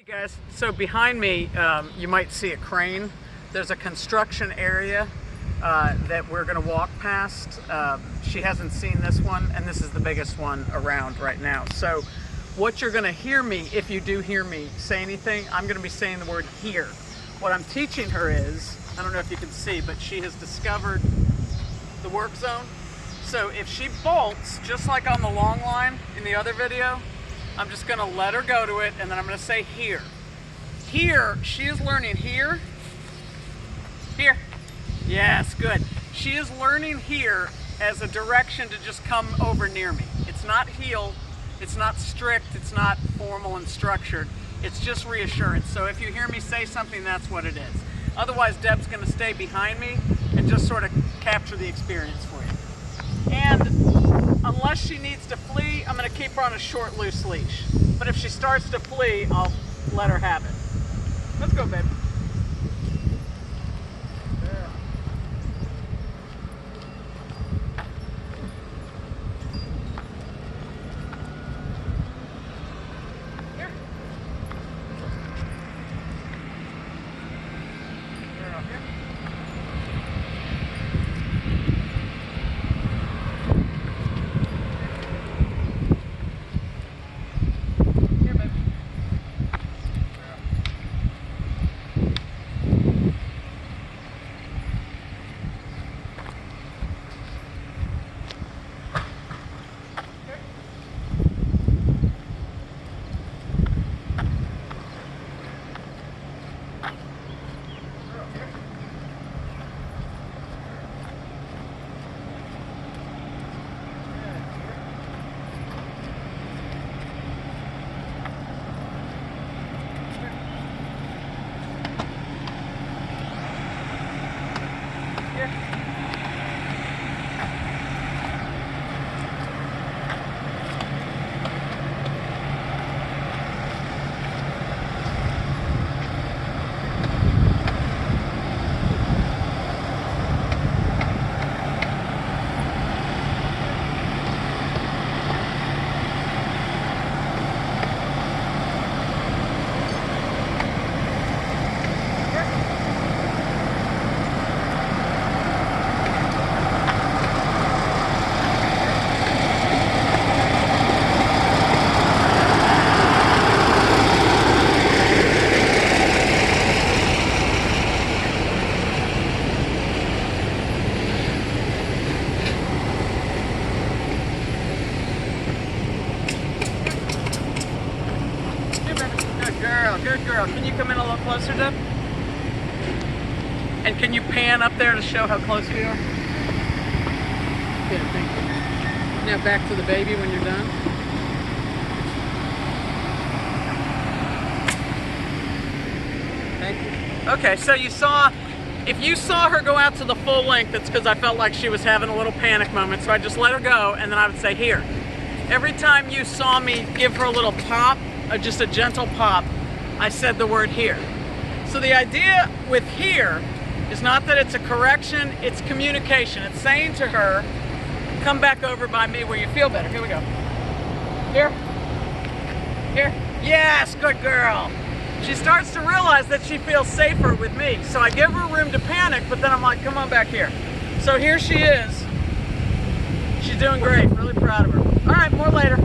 Hey guys, so behind me you might see a crane. There's a construction area that we're going to walk past. She hasn't seen this one, and this is the biggest one around right now. So what you're going to hear me, if you do hear me say anything, I'm going to be saying the word here. What I'm teaching her is, I don't know if you can see, but she has discovered the work zone. So if she bolts, just like on the long line in the other video, I'm just going to let her go to it, and then I'm going to say here. Here, she is learning here. Here. Yes, good. She is learning here as a direction to just come over near me. It's not heel, it's not strict, it's not formal and structured. It's just reassurance. So if you hear me say something, that's what it is. Otherwise, Deb's going to stay behind me and just sort of capture the experience for you. And unless she needs to flee, I'm going to keep her on a short, loose leash. But if she starts to flee, I'll let her have it. Let's go, babe. Good girl. Can you come in a little closer, Deb? And can you pan up there to show how close we are? Good, thank you. Now back to the baby when you're done. Thank you. Okay, so if you saw her go out to the full length, it's because I felt like she was having a little panic moment, so I just let her go, and then I would say here. Every time you saw me give her a little pop, just a gentle pop, I said the word here. So the idea with here is not that it's a correction, it's communication. It's saying to her, come back over by me where you feel better. Here we go. Here. Here. Yes, good girl. She starts to realize that she feels safer with me. So I give her room to panic, but then I'm like, come on back here. So here she is. She's doing great. Really proud of her. All right, more later.